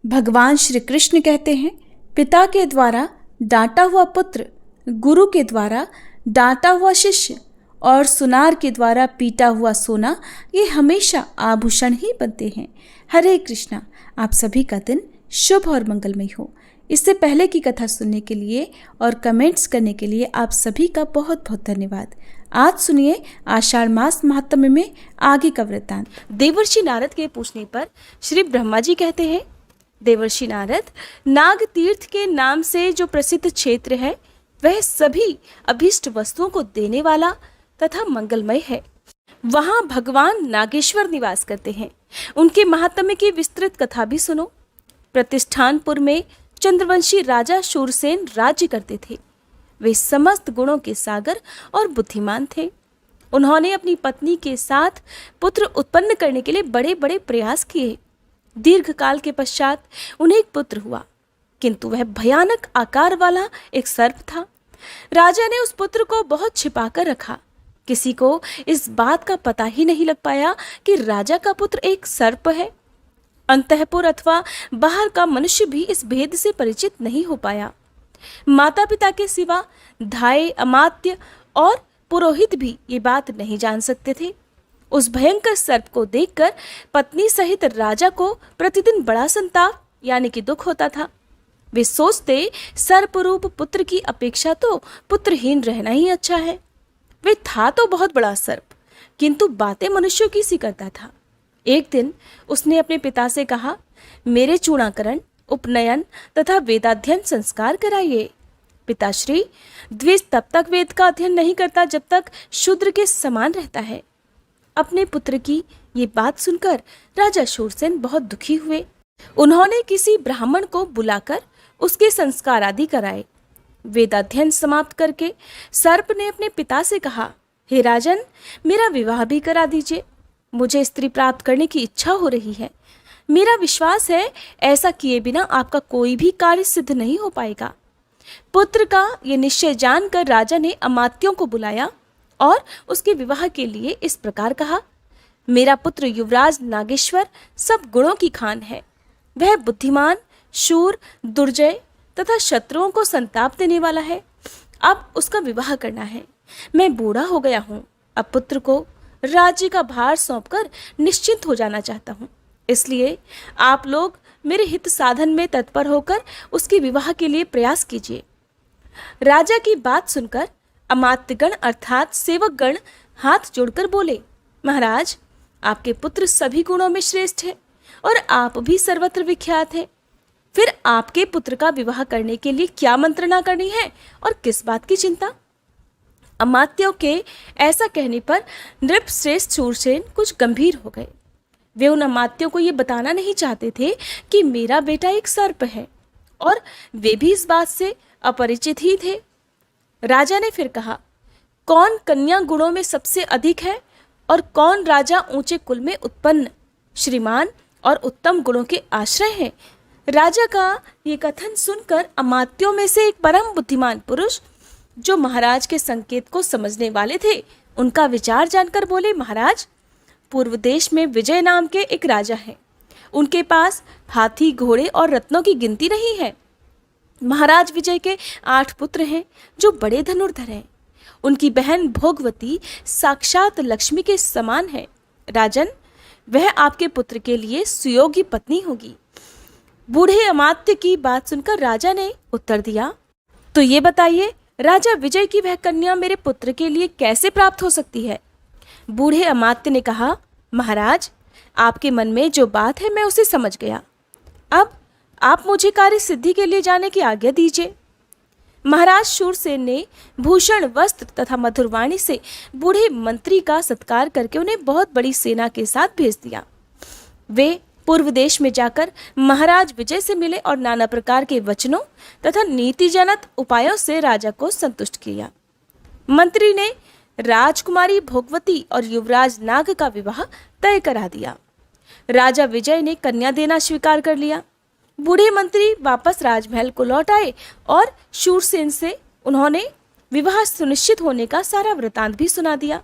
भगवान श्री कृष्ण कहते हैं, पिता के द्वारा डांटा हुआ पुत्र, गुरु के द्वारा डांटा हुआ शिष्य और सुनार के द्वारा पीटा हुआ सोना, ये हमेशा आभूषण ही बनते हैं। हरे कृष्णा। आप सभी का दिन शुभ और मंगलमय हो। इससे पहले की कथा सुनने के लिए और कमेंट्स करने के लिए आप सभी का बहुत बहुत धन्यवाद। आज सुनिए आषाढ़ मास महात्म्य में आगे का वृत्तांत। देवर्षि नारद के पूछने पर श्री ब्रह्मा जी कहते हैं, देवर्षि नारद, नाग तीर्थ के नाम से जो प्रसिद्ध क्षेत्र है वह सभी अभीष्ट वस्तुओं को देने वाला तथा मंगलमय है। वहां भगवान नागेश्वर निवास करते हैं। उनके महात्म्य की विस्तृत कथा भी सुनो। प्रतिष्ठानपुर में चंद्रवंशी राजा शूरसेन राज्य करते थे। वे समस्त गुणों के सागर और बुद्धिमान थे। उन्होंने अपनी पत्नी के साथ पुत्र उत्पन्न करने के लिए बड़े बड़े प्रयास किए। दीर्घ काल के पश्चात उन्हें एक पुत्र हुआ, किंतु वह भयानक आकार वाला एक सर्प था। राजा ने उस पुत्र को बहुत छिपाकर रखा। किसी को इस बात का पता ही नहीं लग पाया कि राजा का पुत्र एक सर्प है। अंतःपुर अथवा बाहर का मनुष्य भी इस भेद से परिचित नहीं हो पाया। माता पिता के सिवा धाय, अमात्य और पुरोहित भी ये बात नहीं जान सकते थे। उस भयंकर सर्प को देखकर पत्नी सहित राजा को प्रतिदिन बड़ा संताप यानी कि दुख होता था। वे सोचते, सर्प रूप पुत्र की अपेक्षा तो पुत्रहीन रहना ही अच्छा है। वे था तो बहुत बड़ा सर्प, किंतु बातें मनुष्यों की सी करता था। एक दिन उसने अपने पिता से कहा, मेरे चूड़ाकरण, उपनयन तथा वेदाध्ययन संस्कार कराइए। पिताश्री, द्विज तब तक वेद का अध्ययन नहीं करता जब तक शूद्र के समान रहता है। अपने पुत्र की ये बात सुनकर राजा शूरसेन बहुत दुखी हुए। उन्होंने किसी ब्राह्मण को बुलाकर उसके संस्कार आदि कराए। वेदाध्ययन समाप्त करके सर्प ने अपने पिता से कहा, हे राजन, मेरा विवाह भी करा दीजिए। मुझे स्त्री प्राप्त करने की इच्छा हो रही है। मेरा विश्वास है ऐसा किए बिना आपका कोई भी कार्य सिद्ध नहीं हो पाएगा। पुत्र का ये निश्चय जानकर राजा ने अमात्यों को बुलाया और उसके विवाह के लिए इस प्रकार कहा, मेरा पुत्र युवराज नागेश्वर सब गुणों की खान है। वह बुद्धिमान, शूर, दुर्जय तथा शत्रुओं को संताप देने वाला है। अब उसका विवाह करना है। मैं बूढ़ा हो गया हूँ। अब पुत्र को राज्य का भार सौंपकर निश्चिंत हो जाना चाहता हूँ। इसलिए आप लोग मेरे हित साधन में तत्पर होकर उसके विवाह के लिए प्रयास कीजिए। राजा की बात सुनकर अमात्यगण अर्थात सेवकगण हाथ जोड़कर बोले, महाराज, आपके पुत्र सभी गुणों में श्रेष्ठ है और आप भी सर्वत्र विख्यात हैं। फिर आपके पुत्र का विवाह करने के लिए क्या मंत्रणा करनी है और किस बात की चिंता? अमात्यों के ऐसा कहने पर नृपश्रेष्ठ शूरसेन कुछ गंभीर हो गए। वे उन अमात्यों को ये बताना नहीं चाहते थे कि मेरा बेटा एक सर्प है, और वे भी इस बात से अपरिचित ही थे। राजा ने फिर कहा, कौन कन्या गुणों में सबसे अधिक है और कौन राजा ऊंचे कुल में उत्पन्न, श्रीमान और उत्तम गुणों के आश्रय है? राजा का ये कथन सुनकर अमात्यों में से एक परम बुद्धिमान पुरुष, जो महाराज के संकेत को समझने वाले थे, उनका विचार जानकर बोले, महाराज, पूर्व देश में विजय नाम के एक राजा हैं। उनके पास हाथी, घोड़े और रत्नों की गिनती नहीं है। महाराज विजय के 8 पुत्र हैं जो बड़े धनुर्धर हैं। उनकी बहन भोगवती साक्षात लक्ष्मी के समान है। राजन, वह आपके पुत्र के लिए सुयोग्य पत्नी होगी। बूढ़े अमात्य की बात सुनकर राजा ने उत्तर दिया, तो ये बताइए, राजा विजय की वह कन्या मेरे पुत्र के लिए कैसे प्राप्त हो सकती है? बूढ़े अमात्य ने कहा, महाराज, आपके मन में जो बात है मैं उसे समझ गया। अब आप मुझे कार्य सिद्धि के लिए जाने की आज्ञा दीजिए। महाराज शूरसेन ने भूषण, वस्त्र तथा मधुरवाणी से बूढ़े मंत्री का सत्कार करके उन्हें बहुत बड़ी सेना के साथ भेज दिया। वे पूर्व देश में जाकर महाराज विजय से मिले और नाना प्रकार के वचनों तथा नीतिजनक उपायों से राजा को संतुष्ट किया। मंत्री ने राजकुमारी भोगवती और युवराज नाग का विवाह तय करा दिया। राजा विजय ने कन्या देना स्वीकार कर लिया। बूढ़े मंत्री वापस राजमहल को लौट आए और शूरसेन से उन्होंने विवाह सुनिश्चित होने का सारा वृतांत भी सुना दिया।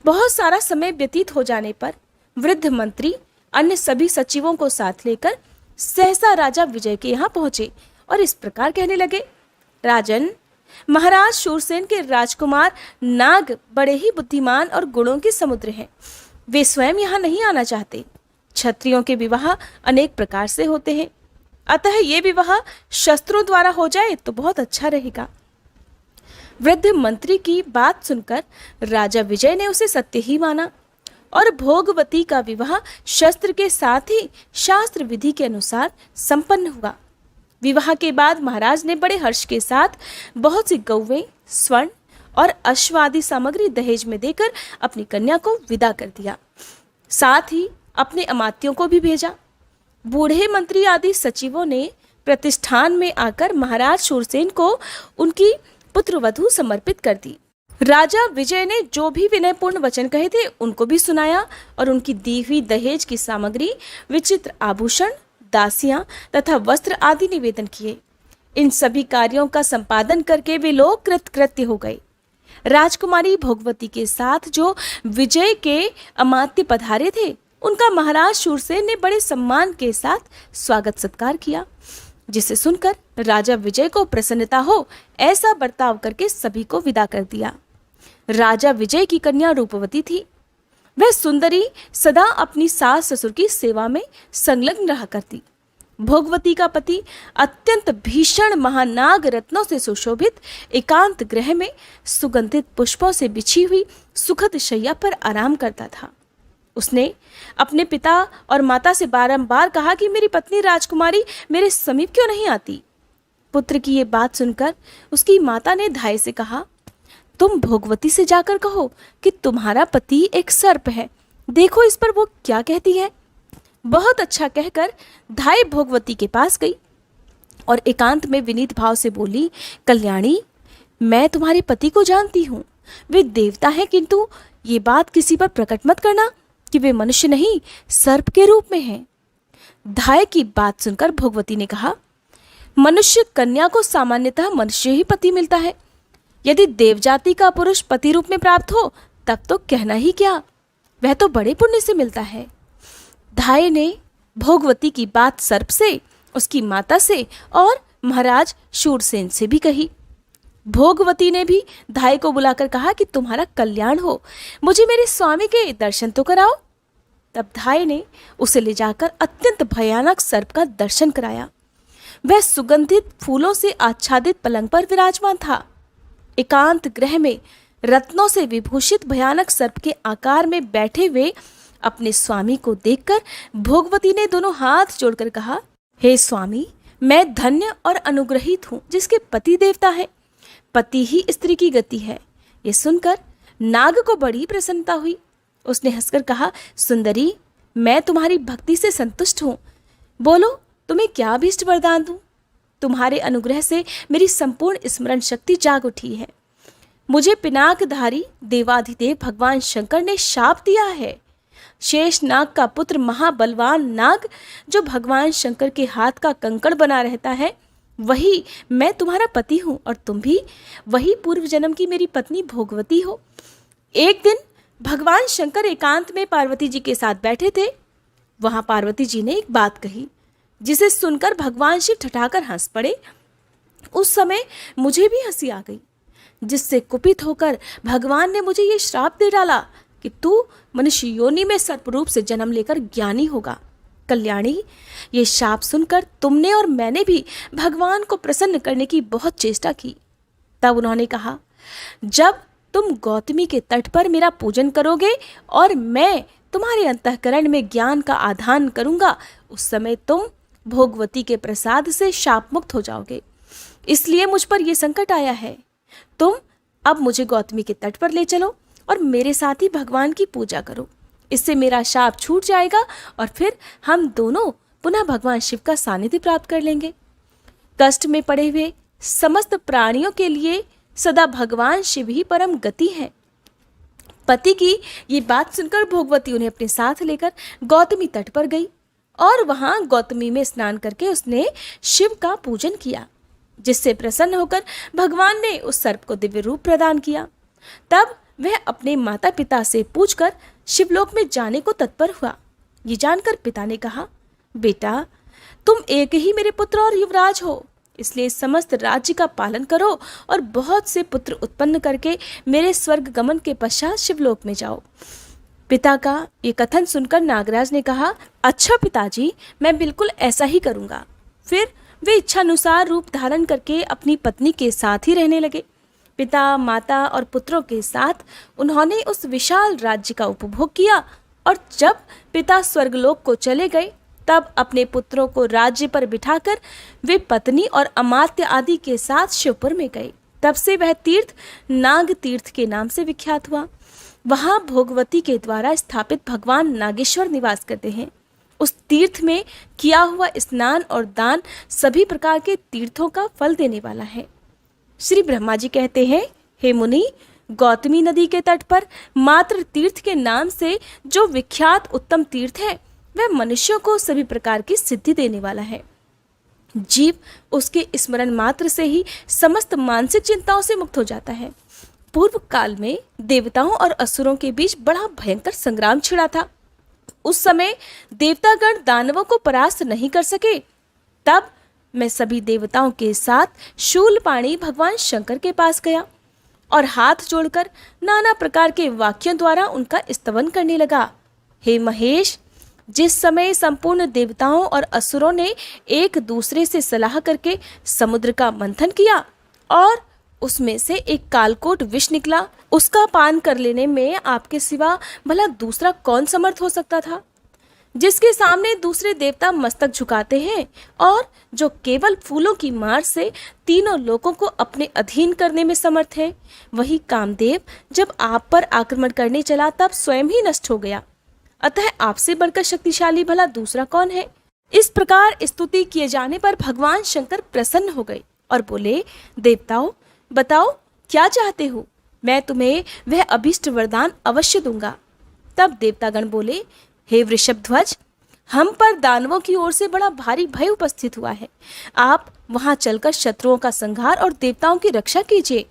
बहुत सारा समय व्यतीत हो जाने पर वृद्ध मंत्री अन्य सभी सचिवों को साथ लेकर सहसा राजा विजय के यहाँ पहुंचे और इस प्रकार कहने लगे, राजन, महाराज शूरसेन के राजकुमार नाग बड़े ही बुद्धिमान और गुणों के समुद्र हैं। वे स्वयं यहाँ नहीं आना चाहते। क्षत्रियों के विवाह अनेक प्रकार से होते हैं, अतः ये विवाह शस्त्रों द्वारा हो जाए तो बहुत अच्छा रहेगा। वृद्ध मंत्री की बात सुनकर राजा विजय ने उसे सत्य ही माना और भोगवती का विवाह शस्त्र के साथ ही शास्त्र विधि के अनुसार संपन्न हुआ। विवाह के बाद महाराज ने बड़े हर्ष के साथ बहुत सी गौवें, स्वर्ण और अश्व आदि सामग्री दहेज में देकर अपनी कन्या को विदा कर दिया। साथ ही अपने अमात्यों को भी भेजा। बूढ़े मंत्री आदि सचिवों ने प्रतिष्ठान में आकर महाराज शूरसेन को उनकी पुत्रवधू समर्पित कर दी। राजा विजय ने जो भी विनयपूर्ण वचन कहे थे उनको भी सुनाया और उनकी दी हुई दहेज की सामग्री, विचित्र आभूषण, दासियां तथा वस्त्र आदि निवेदन किए। इन सभी कार्यों का संपादन करके वे लोग कृतकृत्य हो गए। राजकुमारी भोगवती के साथ जो विजय के अमात्य पधारे थे, उनका महाराज शूरसेन ने बड़े सम्मान के साथ स्वागत सत्कार किया, जिसे सुनकर राजा विजय को प्रसन्नता हो ऐसा बर्ताव करके सभी को विदा कर दिया। राजा विजय की कन्या रूपवती थी। वह सुंदरी सदा अपनी सास ससुर की सेवा में संलग्न रहा करती। भोगवती का पति अत्यंत भीषण महानाग रत्नों से सुशोभित एकांत गृह में सुगंधित पुष्पों से बिछी हुई सुखद शैया पर आराम करता था। उसने अपने पिता और माता से बारंबार कहा कि मेरी पत्नी राजकुमारी मेरे समीप क्यों नहीं आती। पुत्र की ये बात सुनकर उसकी माता ने धाय से कहा, तुम भोगवती से जाकर कहो कि तुम्हारा पति एक सर्प है, देखो इस पर वो क्या कहती है। बहुत अच्छा कहकर धाय भोगवती के पास गई और एकांत में विनीत भाव से बोली, कल्याणी, मैं तुम्हारे पति को जानती हूँ, वे देवता हैं, किंतु ये बात किसी पर प्रकट मत करना कि वे मनुष्य नहीं सर्प के रूप में हैं। धाय की बात सुनकर भोगवती ने कहा, मनुष्य कन्या को सामान्यतः मनुष्य ही पति मिलता है। यदि देवजाति का पुरुष पति रूप में प्राप्त हो तब तो कहना ही क्या, वह तो बड़े पुण्य से मिलता है। धाय ने भोगवती की बात सर्प से, उसकी माता से और महाराज शूरसेन से भी कही। भोगवती ने भी धाय को बुलाकर कहा कि तुम्हारा कल्याण हो, मुझे मेरे स्वामी के दर्शन तो कराओ। तब धाय ने उसे ले जाकर अत्यंत भयानक सर्प का दर्शन कराया। वह सुगंधित फूलों से आच्छादित पलंग पर विराजमान था। एकांत गृह में रत्नों से विभूषित भयानक सर्प के आकार में बैठे हुए अपने स्वामी को देखकर भोगवती ने दोनों हाथ जोड़कर कहा, हे स्वामी, मैं धन्य और अनुग्रहित हूँ जिसके पति देवता है, पति ही स्त्री की गति है। ये सुनकर नाग को बड़ी प्रसन्नता हुई। उसने हंसकर कहा, सुंदरी, मैं तुम्हारी भक्ति से संतुष्ट हूँ, बोलो तुम्हें क्या अभीष्ट वरदान दूं। तुम्हारे अनुग्रह से मेरी संपूर्ण स्मरण शक्ति जाग उठी है। मुझे पिनाकधारी देवाधिदेव भगवान शंकर ने शाप दिया है। शेष नाग का पुत्र महाबलवान नाग, जो भगवान शंकर के हाथ का कंकड़ बना रहता है, वही मैं तुम्हारा पति हूँ और तुम भी वही पूर्व जन्म की मेरी पत्नी भोगवती हो। एक दिन भगवान शंकर एकांत में पार्वती जी के साथ बैठे थे। वहां पार्वती जी ने एक बात कही, जिसे सुनकर भगवान शिव ठठाकर हंस पड़े। उस समय मुझे भी हंसी आ गई, जिससे कुपित होकर भगवान ने मुझे ये श्राप दे डाला कि तू मनुष्य योनि में सर्प रूप से जन्म लेकर ज्ञानी होगा। कल्याणी, ये शाप सुनकर तुमने और मैंने भी भगवान को प्रसन्न करने की बहुत चेष्टा की। तब उन्होंने कहा, जब तुम गौतमी के तट पर मेरा पूजन करोगे और मैं तुम्हारे अंतःकरण में ज्ञान का आधान करूंगा, उस समय तुम भोगवती के प्रसाद से शाप मुक्त हो जाओगे। इसलिए मुझ पर यह संकट आया है। तुम अब मुझे गौतमी के तट पर ले चलो और मेरे साथ ही भगवान की पूजा करो। इससे मेरा शाप छूट जाएगा और फिर हम दोनों पुनः भगवान शिव का सानिध्य प्राप्त कर लेंगे। कष्ट में पड़े हुए समस्त प्राणियों के लिए सदा भगवान शिव ही परम गति है। पति की ये बात सुनकर भोगवती उन्हें अपने साथ लेकर गौतमी तट पर गई और वहां गौतमी में स्नान करके उसने शिव का पूजन किया, जिससे प्रसन्न होकर भगवान ने उस सर्प को दिव्य रूप प्रदान किया। तब वह अपने माता पिता से पूछकर शिवलोक में जाने को तत्पर हुआ। ये जानकर पिता ने कहा, बेटा, तुम एक ही मेरे पुत्र और युवराज हो, इसलिए समस्त राज्य का पालन करो और बहुत से पुत्र उत्पन्न करके मेरे स्वर्ग गमन के पश्चात शिवलोक में जाओ। पिता का ये कथन सुनकर नागराज ने कहा, अच्छा पिताजी, मैं बिल्कुल ऐसा ही करूँगा। फिर वे इच्छानुसार रूप धारण करके अपनी पत्नी के साथ ही रहने लगे। पिता, माता और पुत्रों के साथ उन्होंने उस विशाल राज्य का उपभोग किया और जब पिता स्वर्गलोक को चले गए तब अपने पुत्रों को राज्य पर बिठाकर वे पत्नी और अमात्य आदि के साथ शिवपुर में गए। तब से वह तीर्थ नाग तीर्थ के नाम से विख्यात हुआ। वहाँ भोगवती के द्वारा स्थापित भगवान नागेश्वर निवास करते हैं। उस तीर्थ में किया हुआ स्नान और दान सभी प्रकार के तीर्थों का फल देने वाला है। श्री ब्रह्मा जी कहते हैं, हे मुनि, गौतमी नदी के तट पर मात्र तीर्थ के नाम से जो विख्यात उत्तम तीर्थ है वह मनुष्यों को सभी प्रकार की सिद्धि देने वाला है। जीव उसके स्मरण मात्र से ही समस्त मानसिक चिंताओं से मुक्त हो जाता है। पूर्व काल में देवताओं और असुरों के बीच बड़ा भयंकर संग्राम छिड़ा था। उस समय देवतागण दानवों को परास्त नहीं कर सके। तब मैं सभी देवताओं के साथ शूलपाणी भगवान शंकर के पास गया और हाथ जोड़कर नाना प्रकार के वाक्यों द्वारा उनका स्तवन करने लगा। हे महेश, जिस समय संपूर्ण देवताओं और असुरों ने एक दूसरे से सलाह करके समुद्र का मंथन किया और उसमें से एक कालकोट विष निकला, उसका पान कर लेने में आपके सिवा भला दूसरा कौन समर्थ हो सकता था, जिसके सामने दूसरे देवता मस्तक झुकाते हैं और जो केवल फूलों की मार से तीनों लोकों को अपने अधीन करने में समर्थ है। वही कामदेव जब आप पर आक्रमण करने चला तब स्वयं ही नष्ट हो गया। अतः आपसे बढ़कर शक्तिशाली भला दूसरा कौन है। इस प्रकार स्तुति किए जाने पर भगवान शंकर प्रसन्न हो गए और बोले, देवताओं, बताओ क्या चाहते हो, मैं तुम्हें वह अभीष्ट वरदान अवश्य दूंगा। तब देवतागण बोले, हे वृषभध्वज, हम पर दानवों की ओर से बड़ा भारी भय उपस्थित हुआ है। आप वहां चलकर शत्रुओं का संहार और देवताओं की रक्षा कीजिए।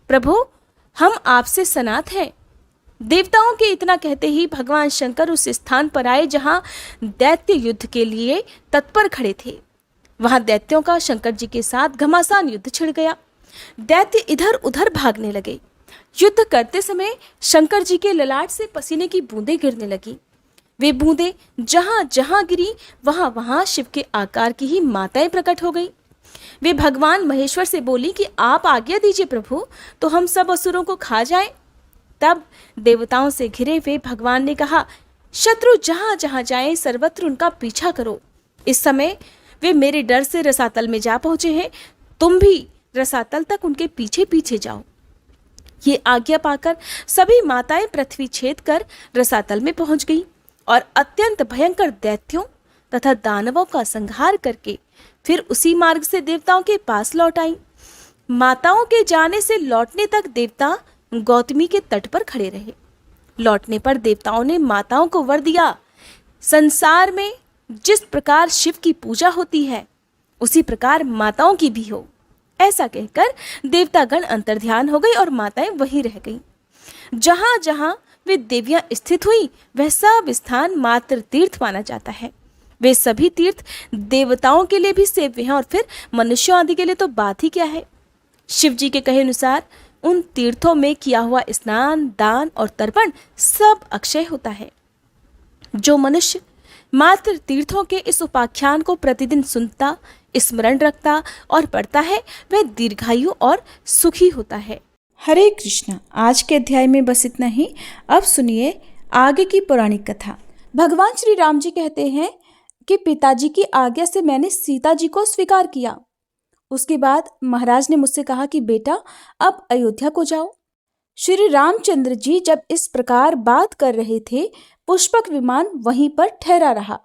प्रभु, हम आपसे सनात हैं। देवताओं के इतना कहते ही भगवान शंकर उस स्थान पर आए जहां दैत्य युद्ध के लिए तत्पर खड़े थे। वहां दैत्यों का शंकर जी के साथ घमासान युद्ध छिड़ गया। दैत्य इधर उधर भागने लगे। युद्ध करते समय शंकर जी के ललाट से पसीने की बूंदें गिरने लगी। वे बूंदें जहां जहां गिरी वहां वहां शिव के आकार की ही माताएं प्रकट हो गई। वे भगवान महेश्वर से बोली कि आप आज्ञा दीजिए प्रभु, तो हम सब असुरों को खा जाएं। तब देवताओं से घिरे हुए भगवान ने कहा, शत्रु जहां जहां जाएं सर्वत्र उनका पीछा करो। इस समय वे मेरे डर से रसातल में जा पहुंचे हैं, तुम भी रसातल तक उनके पीछे पीछे जाओ। ये आज्ञा पाकर सभी माताएं पृथ्वी छेद कर रसातल में पहुंच गई और अत्यंत भयंकर दैत्यों तथा दानवों का संहार करके फिर उसी मार्ग से देवताओं के पास लौट आई। माताओं के जाने से लौटने तक देवता गौतमी के तट पर खड़े रहे। लौटने पर देवताओं ने माताओं को वर दिया, संसार में जिस प्रकार शिव की पूजा होती है उसी प्रकार माताओं की भी हो। ऐसा कहकर देवतागण अंतर्ध्यान हो गए और माताएं वहीं रह गईं। जहां जहां वे देवियां स्थित हुई वह सब स्थान मात्र तीर्थ माना जाता है। वे सभी तीर्थ देवताओं के लिए भी सेव्य हैं और फिर मनुष्यों आदि के लिए तो बात ही क्या है। शिव जी के कहे अनुसार उन तीर्थों में किया हुआ स्नान, दान और तर्पण सब अक्षय होता है। जो मनुष्य मात्र तीर्थों के इस उपाख्यान को प्रतिदिन सुनता, स्मरण रखता और पढ़ता है वह दीर्घायु और सुखी होता है। हरे कृष्णा। आज के अध्याय में बस इतना ही। अब सुनिए आगे की पौराणिक कथा। भगवान श्री राम जी कहते हैं कि पिताजी की आज्ञा से मैंने सीता जी को स्वीकार किया। उसके बाद महाराज ने मुझसे कहा कि बेटा अब अयोध्या को जाओ। श्री रामचंद्र जी जब इस प्रकार बात कर रहे थे पुष्पक विमान वहीं पर ठहरा रहा।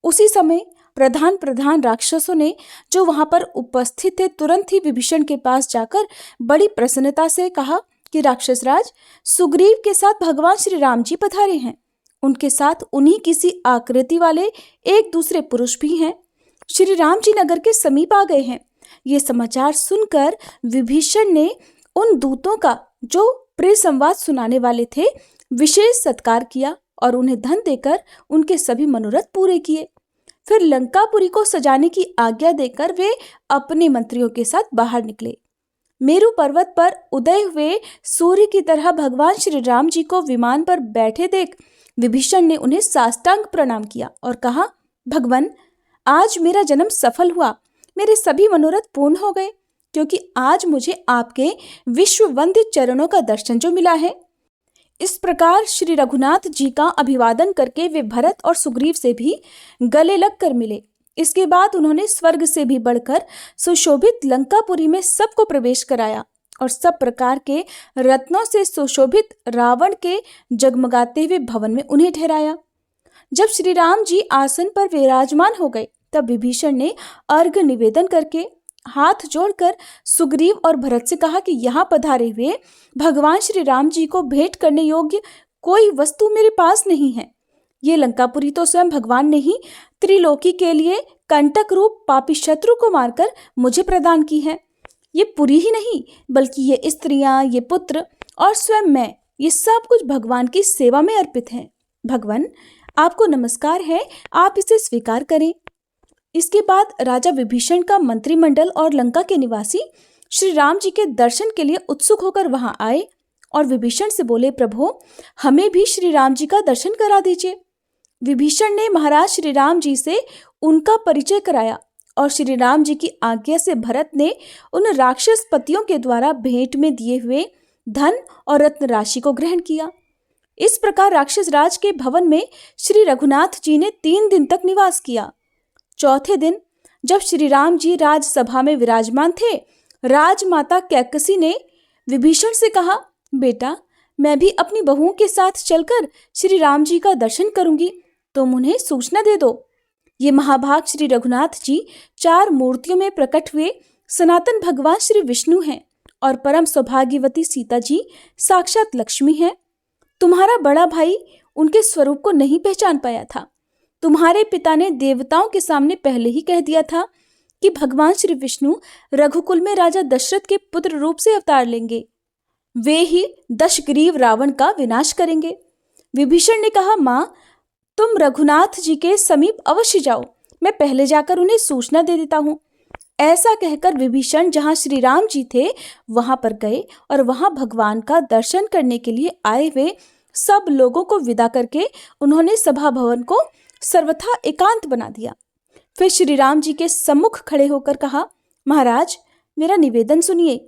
उसी समय प्रधान राक्षसों ने जो वहां पर उपस्थित थे तुरंत ही विभीषण के पास जाकर बड़ी प्रसन्नता से कहा कि राक्षस राज, सुग्रीव के साथ भगवान श्री राम जी पधारे हैं। उनके साथ उन्हीं किसी आकृति वाले एक दूसरे पुरुष भी हैं। श्री राम जी नगर के समीप आ गए हैं। ये समाचार सुनकर विभीषण ने उन दूतों का जो प्रिय संवाद सुनाने वाले थे विशेष सत्कार किया और उन्हें धन देकर उनके सभी मनोरथ पूरे किए। फिर लंकापुरी को सजाने की आज्ञा देकर वे अपने मंत्रियों के साथ बाहर निकले। मेरू पर्वत पर उदय हुए सूर्य की तरह भगवान श्री राम जी को विमान पर बैठे देख विभीषण ने उन्हें साष्टांग प्रणाम किया और कहा, भगवान, आज मेरा जन्म सफल हुआ, मेरे सभी मनोरथ पूर्ण हो गए, क्योंकि आज मुझे आपके विश्व वंदित चरणों का दर्शन जो मिला है। इस प्रकार श्री रघुनाथ जी का अभिवादन करके वे भरत और सुग्रीव से भी गले लग कर मिले। इसके बाद उन्होंने स्वर्ग से भी बढ़कर सुशोभित लंकापुरी में सबको प्रवेश कराया और सब प्रकार के रत्नों से सुशोभित रावण के जगमगाते हुए भवन में उन्हें ठहराया। जब श्री राम जी आसन पर विराजमान हो गए तब विभीषण ने अर्घ्य निवेदन करके हाथ जोड़कर सुग्रीव और भरत से कहा कि यहाँ पधारे हुए भगवान श्री राम जी को भेंट करने योग्य कोई वस्तु मेरे पास नहीं है। ये लंकापुरी तो स्वयं भगवान ने ही त्रिलोकी के लिए कंटक रूप पापी शत्रु को मारकर मुझे प्रदान की है। ये पुरी ही नहीं बल्कि ये स्त्रियां, ये पुत्र और स्वयं मैं, ये सब कुछ भगवान की सेवा में अर्पित है। भगवान, आपको नमस्कार है, आप इसे स्वीकार करें। इसके बाद राजा विभीषण का मंत्रिमंडल और लंका के निवासी श्री राम जी के दर्शन के लिए उत्सुक होकर वहां आए और विभीषण से बोले, प्रभु, हमें भी श्री राम जी का दर्शन करा दीजिए। विभीषण ने महाराज श्री राम जी से उनका परिचय कराया और श्री राम जी की आज्ञा से भरत ने उन राक्षस पतियों के द्वारा भेंट में दिए हुए धन और रत्न राशि को ग्रहण किया। इस प्रकार राक्षस राज के भवन में श्री रघुनाथ जी ने 3 दिन तक निवास किया। चौथे दिन जब श्री राम जी राजसभा में विराजमान थे, राजमाता कैकसी ने विभीषण से कहा, बेटा, मैं भी अपनी बहुओं के साथ चलकर श्री राम जी का दर्शन करूंगी, तुम उन्हें सूचना दे दो। ये महाभाग श्री रघुनाथ जी 4 मूर्तियों में प्रकट हुए सनातन भगवान श्री विष्णु हैं और परम सौभाग्यवती सीता जी साक्षात लक्ष्मी हैं। तुम्हारा बड़ा भाई उनके स्वरूप को नहीं पहचान पाया था। तुम्हारे पिता ने देवताओं के सामने पहले ही कह दिया था कि भगवान श्री विष्णु रघुकुल में राजा दशरथ के पुत्र रूप से अवतार लेंगे, वे ही दशग्रीव रावण का विनाश करेंगे। विभीषण ने कहा, माँ, तुम रघुनाथ जी के समीप अवश्य जाओ, मैं पहले जाकर उन्हें सूचना दे देता हूँ। ऐसा कहकर विभीषण जहाँ श्री राम जी थे वहां पर गए और वहां भगवान का दर्शन करने के लिए आए हुए सब लोगों को विदा करके उन्होंने सभा भवन को सर्वथा एकांत बना दिया। फिर श्री राम जी के सम्मुख खड़े होकर कहा, महाराज, मेरा निवेदन सुनिए।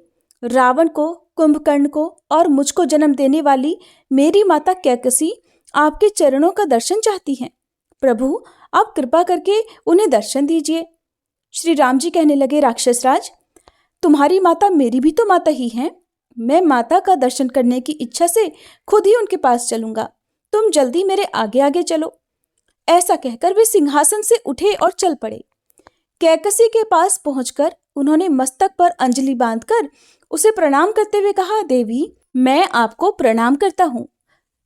रावण को, कुंभकर्ण को और मुझको जन्म देने वाली मेरी माता कैकसी आपके चरणों का दर्शन चाहती हैं। प्रभु, आप कृपा करके उन्हें दर्शन दीजिए। श्री राम जी कहने लगे, राक्षस राज, तुम्हारी माता मेरी भी तो माता ही हैं। मैं माता का दर्शन करने की इच्छा से खुद ही उनके पास चलूंगा, तुम जल्दी मेरे आगे आगे चलो। ऐसा कहकर वे सिंहासन से उठे और चल पड़े। कैकसी के पास पहुंचकर उन्होंने मस्तक पर अंजलि बांधकर उसे प्रणाम करते हुए कहा, देवी, मैं आपको प्रणाम करता हूँ।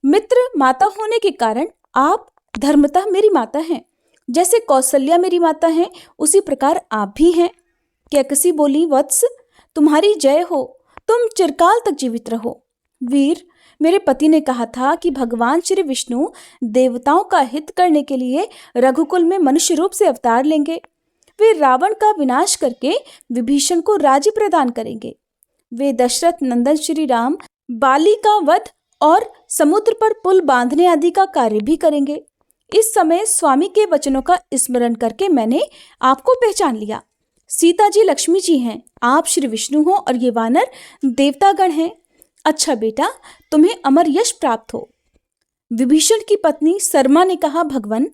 मित्र माता होने के कारण आप धर्मतः मेरी माता हैं। जैसे कौशल्या मेरी माता हैं, उसी प्रकार आप भी हैं। कैकसी बोली, वत्स, तुम्हारी जय हो, तुम चिरकाल तक जीवित रहो। वीर, मेरे पति ने कहा था कि भगवान श्री विष्णु देवताओं का हित करने के लिए रघुकुल में मनुष्य रूप से अवतार लेंगे। वे रावण का विनाश करके विभीषण को राज्य प्रदान करेंगे। वे दशरथ नंदन श्री राम बाली का वध और समुद्र पर पुल बांधने आदि का कार्य भी करेंगे। इस समय स्वामी के वचनों का स्मरण करके मैंने आपको पहचान लिया। सीता जी लक्ष्मी जी हैं, आप श्री विष्णु हो और ये वानर देवतागण हैं। अच्छा बेटा, तुम्हें अमर यश प्राप्त हो। विभीषण की पत्नी सरमा ने कहा, भगवान,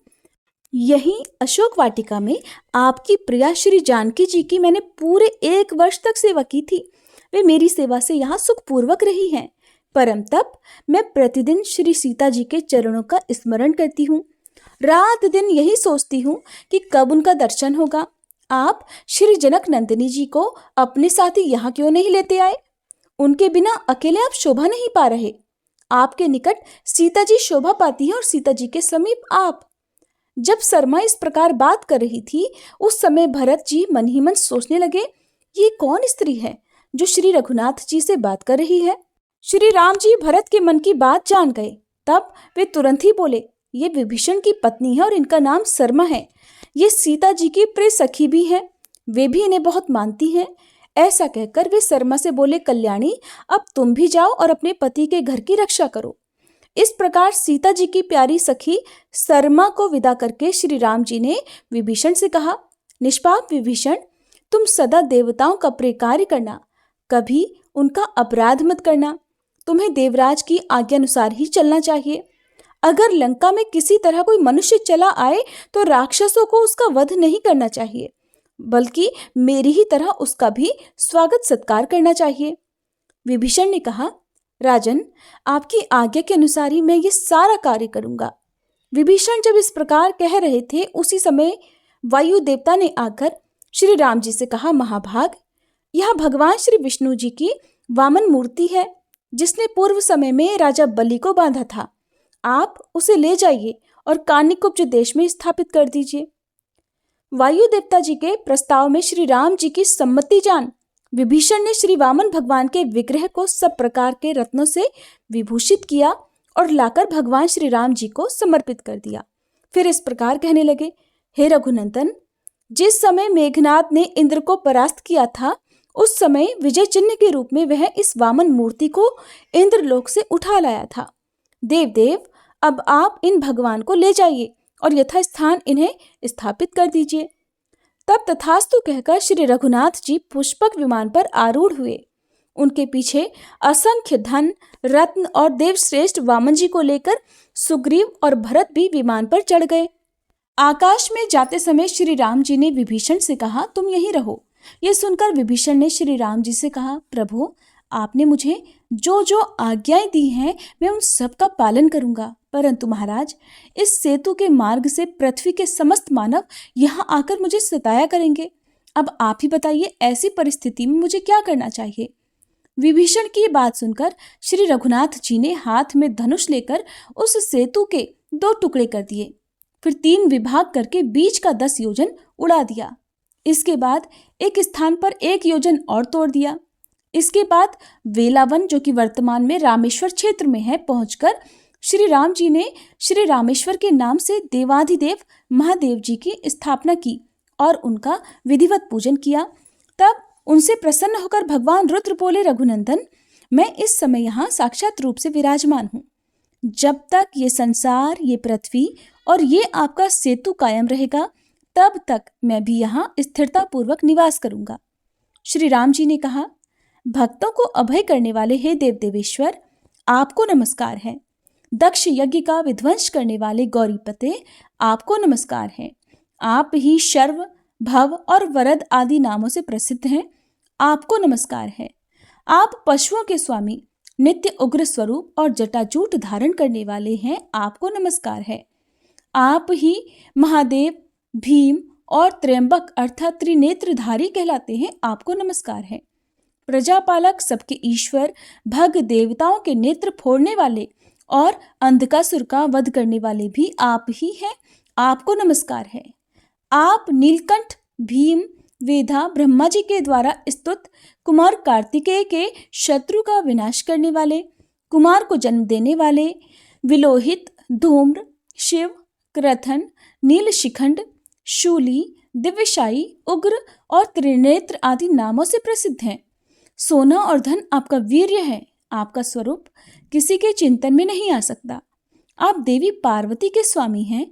यही अशोक वाटिका में आपकी प्रिया श्री जानकी जी की मैंने पूरे 1 वर्ष तक सेवा की थी। वे मेरी सेवा से यहाँ सुखपूर्वक रही हैं। परम तप मैं प्रतिदिन श्री सीता जी के चरणों का स्मरण करती हूँ। रात दिन यही सोचती हूँ कि कब उनका दर्शन होगा। आप श्री जनक नंदिनी जी को अपने साथ ही यहाँ क्यों नहीं लेते आए? उनके बिना अकेले आप शोभा नहीं पा रहे। आपके निकट सीता जी शोभा पाती है और सीता जी के समीप आप। जब सरमा इस प्रकार बात कर रही थी, उस समय भरत जी मन ही मन सोचने लगे, ये कौन स्त्री है जो श्री रघुनाथ जी से बात कर रही है? श्री राम जी भरत के मन की बात जान गए। तब वे तुरंत ही बोले, ये विभीषण की पत्नी है और इनका नाम सरमा है। ये सीता जी की प्रिय सखी भी हैं, वे भी इन्हें बहुत मानती हैं। ऐसा कहकर वे शर्मा से बोले, कल्याणी अब तुम भी जाओ और अपने पति के घर की रक्षा करो। इस प्रकार सीता जी की प्यारी सखी शर्मा को विदा करके श्री राम जी ने विभीषण से कहा, निष्पाप विभीषण, तुम सदा देवताओं का प्रिय कार्य करना, कभी उनका अपराध मत करना। तुम्हें देवराज की आज्ञा अनुसार ही चलना चाहिए। अगर लंका में किसी तरह कोई मनुष्य चला आए तो राक्षसों को उसका वध नहीं करना चाहिए, बल्कि मेरी ही तरह उसका भी स्वागत सत्कार करना चाहिए। विभीषण ने कहा, राजन, आपकी आज्ञा के अनुसार ही मैं ये सारा कार्य करूंगा। विभीषण जब इस प्रकार कह रहे थे, उसी समय वायु देवता ने आकर श्री राम जी से कहा, महाभाग, यह भगवान श्री विष्णु जी की वामन मूर्ति है, जिसने पूर्व समय में राजा बलि को बांधा था। आप उसे ले जाइए और कानिकुब्ज देश में स्थापित कर दीजिए। वायु देवता जी के प्रस्ताव में श्री राम जी की सम्मति जान विभीषण ने श्री वामन भगवान के विग्रह को सब प्रकार के रत्नों से विभूषित किया और लाकर भगवान श्री राम जी को समर्पित कर दिया। फिर इस प्रकार कहने लगे, हे रघुनंदन, जिस समय मेघनाद ने इंद्र को परास्त किया था, उस समय विजय चिन्ह के रूप में वह इस वामन मूर्ति को इंद्रलोक से उठा लाया था। देव, अब आप इन भगवान को ले जाइए और यथास्थान इन्हें स्थापित कर दीजिए। तब तथास्तु कहकर श्री रघुनाथ जी पुष्पक विमान पर आरूढ़ हुए। उनके पीछे असंख्य धन, रत्न और देवश्रेष्ठ वामन जी को लेकर सुग्रीव और भरत भी विमान पर चढ़ गए। आकाश में जाते समय श्री राम जी ने विभीषण से कहा, तुम यहीं रहो। यह सुनकर विभीषण ने श्री राम जी से कहा, प्रभु, आपने मुझे जो जो आज्ञाएं दी हैं मैं उन सब का पालन करूंगा, परंतु महाराज, इस सेतु के मार्ग से पृथ्वी के समस्त मानव यहाँ आकर मुझे सताया करेंगे। अब आप ही बताइए, ऐसी परिस्थिति में मुझे क्या करना चाहिए। विभीषण की बात सुनकर श्री रघुनाथ जी ने हाथ में धनुष लेकर उस सेतु के 2 टुकड़े कर दिए, फिर 3 विभाग करके बीच का 10 योजन उड़ा दिया। इसके बाद एक स्थान पर 1 योजन और तोड़ दिया। इसके बाद वेलावन, जो कि वर्तमान में रामेश्वर क्षेत्र में है, पहुंचकर श्री राम जी ने श्री रामेश्वर के नाम से देवाधिदेव महादेव जी की स्थापना की और उनका विधिवत पूजन किया। तब उनसे प्रसन्न होकर भगवान रुद्र बोले, रघुनंदन, मैं इस समय यहाँ साक्षात रूप से विराजमान हूँ। जब तक ये संसार, ये पृथ्वी और ये आपका सेतु कायम रहेगा, तब तक मैं भी यहाँ स्थिरता पूर्वक निवास करूंगा। श्री राम जी ने कहा, भक्तों को अभय करने वाले हे देव देवेश्वर, आपको नमस्कार है। दक्ष यज्ञ का विध्वंस करने वाले गौरीपते, आपको नमस्कार है। आप ही शर्व, भव और वरद आदि नामों से प्रसिद्ध हैं, आपको नमस्कार है। आप पशुओं के स्वामी, नित्य उग्र स्वरूप और जटाजूट धारण करने वाले हैं, आपको नमस्कार है। आप ही महादेव, भीम और त्र्यंबक अर्थात त्रिनेत्रधारी कहलाते हैं, आपको नमस्कार है। प्रजापालक, सबके ईश्वर, भग देवताओं के नेत्र फोड़ने वाले और अंधकासुर का वध करने वाले भी आप ही हैं, आपको नमस्कार है। आप नीलकंठ, भीम, वेदा, ब्रह्मा जी के द्वारा स्तुत कुमार कार्तिकेय के शत्रु का विनाश करने वाले, कुमार को जन्म देने वाले, विलोहित, धूम्र, शिव, क्रथन, नील शिखंड, शूली, दिव्यशाई, उग्र और त्रिनेत्र आदि नामों से प्रसिद्ध हैं। सोना और धन आपका वीर्य है, आपका स्वरूप किसी के चिंतन में नहीं आ सकता। आप देवी पार्वती के स्वामी हैं।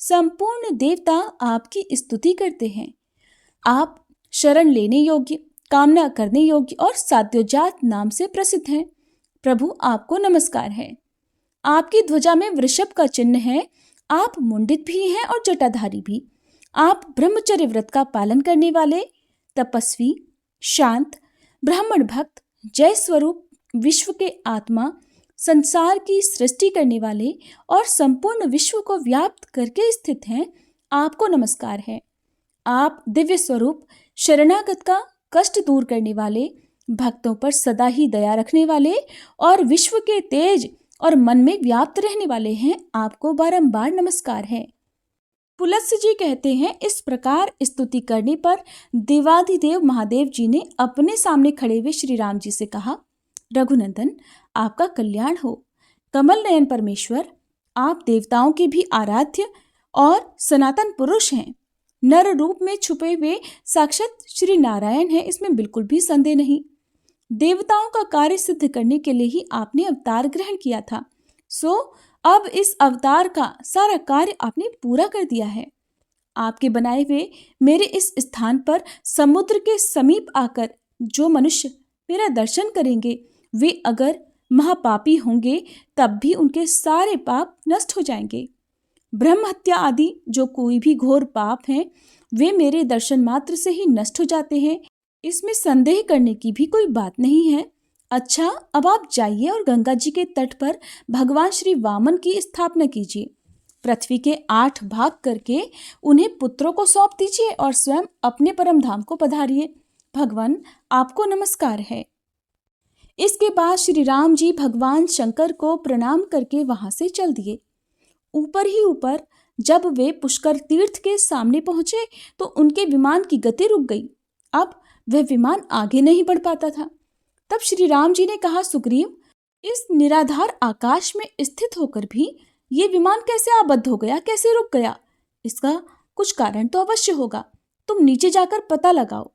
संपूर्ण देवता आपकी स्तुति करते हैं। आप शरण लेने योग्य, कामना करने योग्य और साध्योजात नाम से प्रसिद्ध हैं। प्रभु, आपको नमस्कार है। आपकी ध्वजा में वृषभ का चिन्ह है। आप मुंडित भी हैं और जटाधारी भी। आप ब्रह्मचर्य व्रत का पालन करने वाले, तपस्वी, शांत, ब्राह्मण भक्त, जय स्वरूप, विश्व के आत्मा, संसार की सृष्टि करने वाले और संपूर्ण विश्व को व्याप्त करके स्थित हैं, आपको नमस्कार है। आप दिव्य स्वरूप, शरणागत का कष्ट दूर करने वाले, भक्तों पर सदा ही दया रखने वाले और विश्व के तेज और मन में व्याप्त रहने वाले हैं, आपको बारंबार नमस्कार है। पुलत्स्य जी कहते हैं, इस प्रकार स्तुति करने पर देवाधिदेव महादेव जी ने अपने सामने खड़े हुए श्री राम जी से कहा, रघुनंदन, आपका कल्याण हो। कमल नयन परमेश्वर, आप देवताओं के भी आराध्य और सनातन पुरुष हैं। नर रूप में छुपे हुए साक्षात श्री नारायण हैं, इसमें बिल्कुल भी संदेह नहीं। देवताओं का कार्य सिद्ध करने के लिए ही आपने अवतार ग्रहण किया था। सो अब इस अवतार का सारा कार्य आपने पूरा कर दिया है। आपके बनाए हुए मेरे इस स्थान पर समुद्र के समीप आकर जो मनुष्य मेरा दर्शन करेंगे, वे अगर महापापी होंगे तब भी उनके सारे पाप नष्ट हो जाएंगे। ब्रह्म हत्या आदि जो कोई भी घोर पाप हैं, वे मेरे दर्शन मात्र से ही नष्ट हो जाते हैं। इसमें संदेह करने की भी कोई बात नहीं है। अच्छा, अब आप जाइए और गंगा जी के तट पर भगवान श्री वामन की स्थापना कीजिए। पृथ्वी के 8 भाग करके उन्हें पुत्रों को सौंप दीजिए और स्वयं अपने परम धाम को पधारिए। भगवान, आपको नमस्कार है। इसके बाद श्री राम जी भगवान शंकर को प्रणाम करके वहां से चल दिए। ऊपर ही ऊपर जब वे पुष्कर तीर्थ के सामने पहुंचे तो उनके विमान की गति रुक गई। अब वह विमान आगे नहीं बढ़ पाता था। तब श्री राम जी ने कहा, सुग्रीव, इस निराधार आकाश में स्थित होकर भी ये विमान कैसे आबद्ध हो गया, कैसे रुक गया? इसका कुछ कारण तो अवश्य होगा। तुम नीचे जाकर पता लगाओ।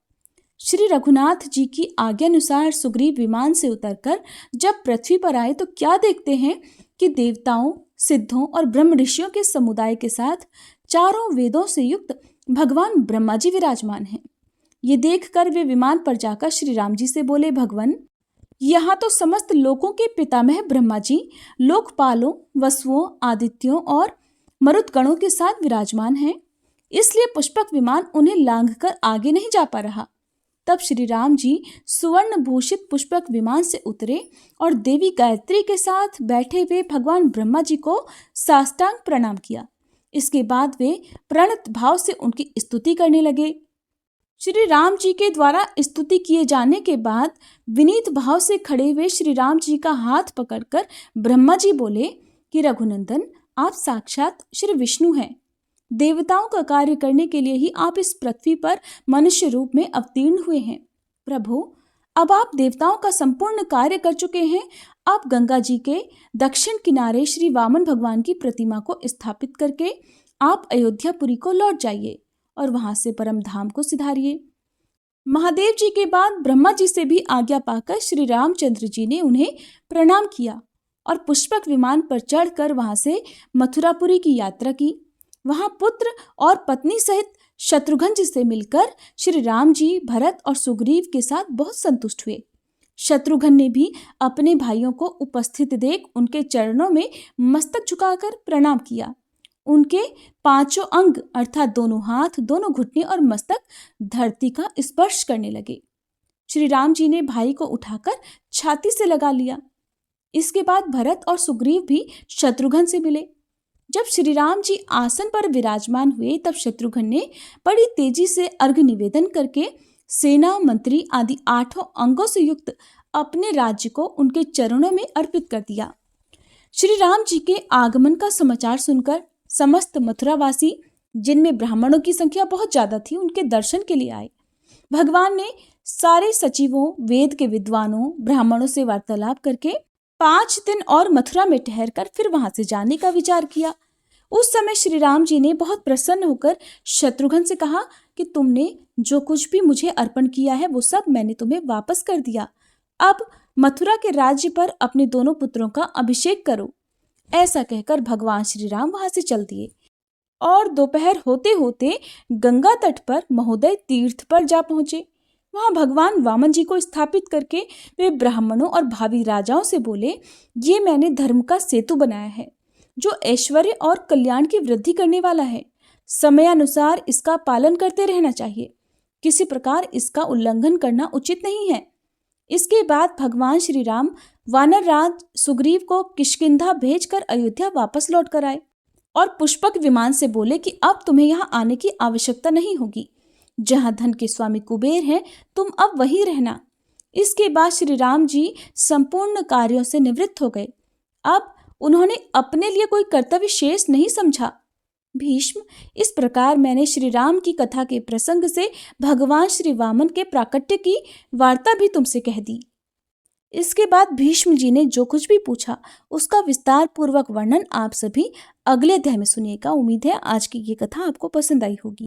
श्री रघुनाथ जी की आज्ञानुसार सुग्रीव विमान से उतरकर जब पृथ्वी पर आए तो क्या देखते हैं कि देवताओं, सिद्धों और ब्रह्म ऋषियों के समुदाय के साथ चारों वेदों से युक्त भगवान ब्रह्मा जी विराजमान हैं। ये देखकर वे विमान पर जाकर श्री राम जी से बोले, भगवान, यहाँ तो समस्त लोकों के पितामह ब्रह्मा जी लोकपालों, वसुओं, आदित्यों और मरुदगणों के साथ विराजमान हैं, इसलिए पुष्पक विमान उन्हें लांघकर आगे नहीं जा पा रहा। तब श्री राम जी सुवर्ण भूषित पुष्पक विमान से उतरे और देवी गायत्री के साथ बैठे हुए भगवान ब्रह्मा जी को साष्टांग प्रणाम किया। इसके बाद वे प्रणत भाव से उनकी स्तुति करने लगे। श्री राम जी के द्वारा स्तुति किए जाने के बाद विनीत भाव से खड़े हुए श्री राम जी का हाथ पकड़कर ब्रह्मा जी बोले कि रघुनंदन, आप साक्षात श्री विष्णु हैं। देवताओं का कार्य करने के लिए ही आप इस पृथ्वी पर मनुष्य रूप में अवतीर्ण हुए हैं। प्रभु, अब आप देवताओं का संपूर्ण कार्य कर चुके हैं। आप गंगा जी के दक्षिण किनारे श्री वामन भगवान की प्रतिमा को स्थापित करके आप अयोध्यापुरी को लौट जाइए और वहां से परम धाम को सिधारिए। महादेव जी के बाद ब्रह्मा जी से भी आज्ञा पाकर श्री रामचंद्र जी ने उन्हें प्रणाम किया और पुष्पक विमान पर चढ़कर वहां से मथुरापुरी की यात्रा की। वहां पुत्र और पत्नी सहित शत्रुघ्न जी से मिलकर श्री राम जी भरत और सुग्रीव के साथ बहुत संतुष्ट हुए। शत्रुघ्न ने भी अपने भाइयों को उपस्थित देख उनके चरणों में मस्तक झुकाकर प्रणाम किया। उनके 5 अंग अर्थात दोनों हाथ, दोनों घुटने और मस्तक धरती का स्पर्श करने लगे। श्री राम जी ने भाई को उठाकर छाती से लगा लिया। इसके बाद भरत और सुग्रीव भी शत्रुघ्न से मिले। जब श्री राम जी आसन पर विराजमान हुए तब शत्रुघ्न ने बड़ी तेजी से अर्घ्य निवेदन करके सेना, मंत्री आदि 8 अंगों से युक्त अपने राज्य को उनके चरणों में अर्पित कर दिया। श्री राम जी के आगमन का समाचार सुनकर समस्त मथुरावासी, जिनमें ब्राह्मणों की संख्या बहुत ज्यादा थी, उनके दर्शन के लिए आए। भगवान ने सारे सचिवों, वेद के विद्वानों, ब्राह्मणों से वार्तालाप करके 5 दिन और मथुरा में ठहरकर फिर वहां से जाने का विचार किया। उस समय श्री राम जी ने बहुत प्रसन्न होकर शत्रुघ्न से कहा कि तुमने जो कुछ भी मुझे अर्पण किया है वो सब मैंने तुम्हें वापस कर दिया। अब मथुरा के राज्य पर अपने दोनों पुत्रों का अभिषेक करो। ऐसा कहकर भगवान श्री राम वहां से चल दिए और दोपहर होते होते गंगा तट पर महोदय तीर्थ पर जा पहुंचे। वहां भगवान वामन जी को स्थापित करके वे ब्राह्मणों और भावी राजाओं से बोले, ये मैंने धर्म का सेतु बनाया है जो ऐश्वर्य और कल्याण की वृद्धि करने वाला है। समयानुसार इसका पालन करते रहना चाहिए। किसी प्रकार इसका उल्लंघन करना उचित नहीं है। इसके बाद भगवान श्री राम वानर राज सुग्रीव को किष्किंधा भेजकर अयोध्या वापस लौट कर आए और पुष्पक विमान से बोले कि अब तुम्हें यहाँ आने की आवश्यकता नहीं होगी। जहाँ धन के स्वामी कुबेर हैं, तुम अब वहीं रहना। इसके बाद श्री राम जी संपूर्ण कार्यों से निवृत्त हो गए। अब उन्होंने अपने लिए कोई कर्तव्य शेष नहीं समझा। भीष्म, इस प्रकार मैंने श्री राम की कथा के प्रसंग से भगवान श्री वामन के प्राकट्य की वार्ता भी तुमसे कह दी। इसके बाद भीष्म जी ने जो कुछ भी पूछा उसका विस्तार पूर्वक वर्णन आप सभी अगले अध्याय में सुनिएगा। उम्मीद है आज की ये कथा आपको पसंद आई होगी।